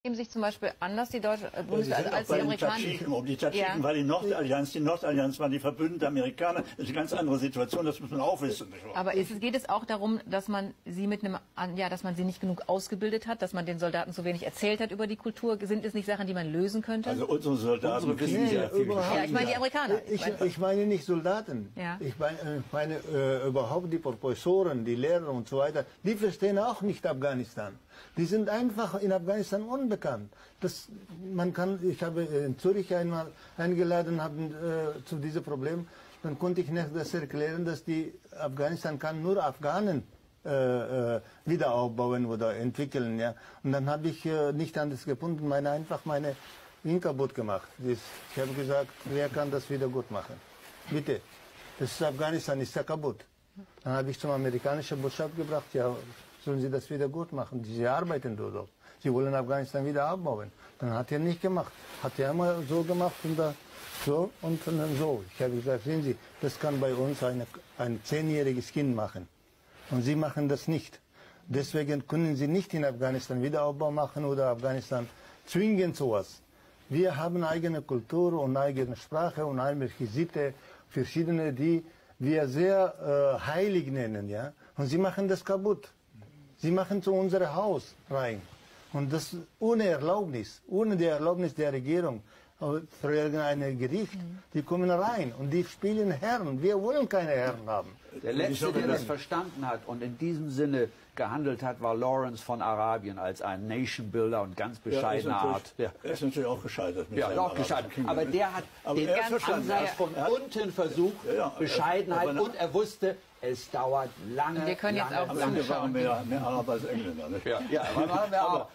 Nehmen sich zum Beispiel anders die deutsche Bundeswehr als die Amerikaner. Die Tadschiken war die Nordallianz waren die verbündeten Amerikaner. Das ist eine ganz andere Situation, das muss man auch wissen. Aber geht es auch darum, dass man sie dass man sie nicht genug ausgebildet hat, dass man den Soldaten zu wenig erzählt hat über die Kultur? Sind es nicht Sachen, die man lösen könnte? Also unsere Soldaten wissen sehr viel. Ja, ich meine die Amerikaner. Ich meine nicht Soldaten. Ja. Ich meine überhaupt die Professoren, die Lehrer und so weiter. Die verstehen auch nicht Afghanistan. Die sind einfach in Afghanistan unbekannt. Ich habe in Zürich einmal eingeladen zu diesem Problem. Dann konnte ich nicht das erklären, dass die Afghanistan kann nur Afghanen wieder aufbauen oder entwickeln. Ja. Und dann habe ich nicht anders gefunden, einfach meine ihn kaputt gemacht. Ich habe gesagt, wer kann das wieder gut machen? Bitte. Das ist Afghanistan ist ja kaputt. Dann habe ich zum amerikanischen Botschaft gebracht, ja, sollen Sie das wieder gut machen? Sie arbeiten dort. Sie wollen Afghanistan wieder aufbauen. Dann hat er nicht gemacht. Hat er immer so gemacht und so und dann so. Ich habe gesagt, sehen Sie, das kann bei uns ein 10-jähriges Kind machen. Und Sie machen das nicht. Deswegen können Sie nicht in Afghanistan Wiederaufbau machen oder Afghanistan zwingen zu was. Wir haben eigene Kultur und eigene Sprache und eigene Sitte, verschiedene, die wir sehr heilig nennen. Ja? Und Sie machen das kaputt. Sie machen zu unserem Haus rein. Und das ohne Erlaubnis, ohne die Erlaubnis der Regierung, für irgendein Gericht. Die kommen rein und die spielen Herren. Wir wollen keine Herren haben. Der Letzte, der das verstanden hat und in diesem Sinne gehandelt hat, war Lawrence von Arabien als ein Nation Builder und ganz bescheidener Art. Er ist natürlich auch gescheitert. Ja, auch gescheitert. Aber der hat den Ansatz von unten versucht, Bescheidenheit, und er wusste, es dauert lange. Wir können jetzt auch lange waren mehr Araber als Engländer. Nicht?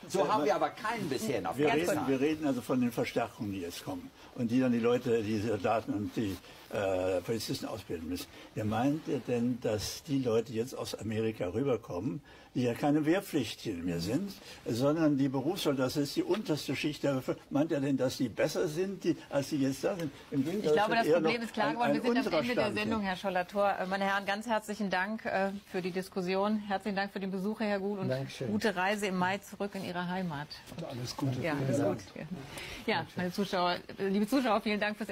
So haben wir aber keinen bisher noch. Wir reden also von den Verstärkungen, die jetzt kommen und die dann die Leute, die Soldaten und die Polizisten ausbilden müssen. Wer meint ihr denn, dass die Leute jetzt aus Amerika rüberkommen, die ja keine Wehrpflicht mehr sind, sondern die Berufssoldaten, das ist die unterste Schicht der Bevölkerung. Meint ihr denn, dass die besser sind, als die jetzt da sind? Ich glaube, das Problem ist klar geworden. Wir sind am Ende der Sendung, Herr Scholler-Thor. Meine Herren, ganz herzlichen Dank für die Diskussion. Herzlichen Dank für den Besuch, Herr Gut, und gute Reise im Mai zurück in Ihre Heimat. Alles Gute. Ja, alles gut. Ja, meine Zuschauer, liebe Zuschauer, vielen Dank fürs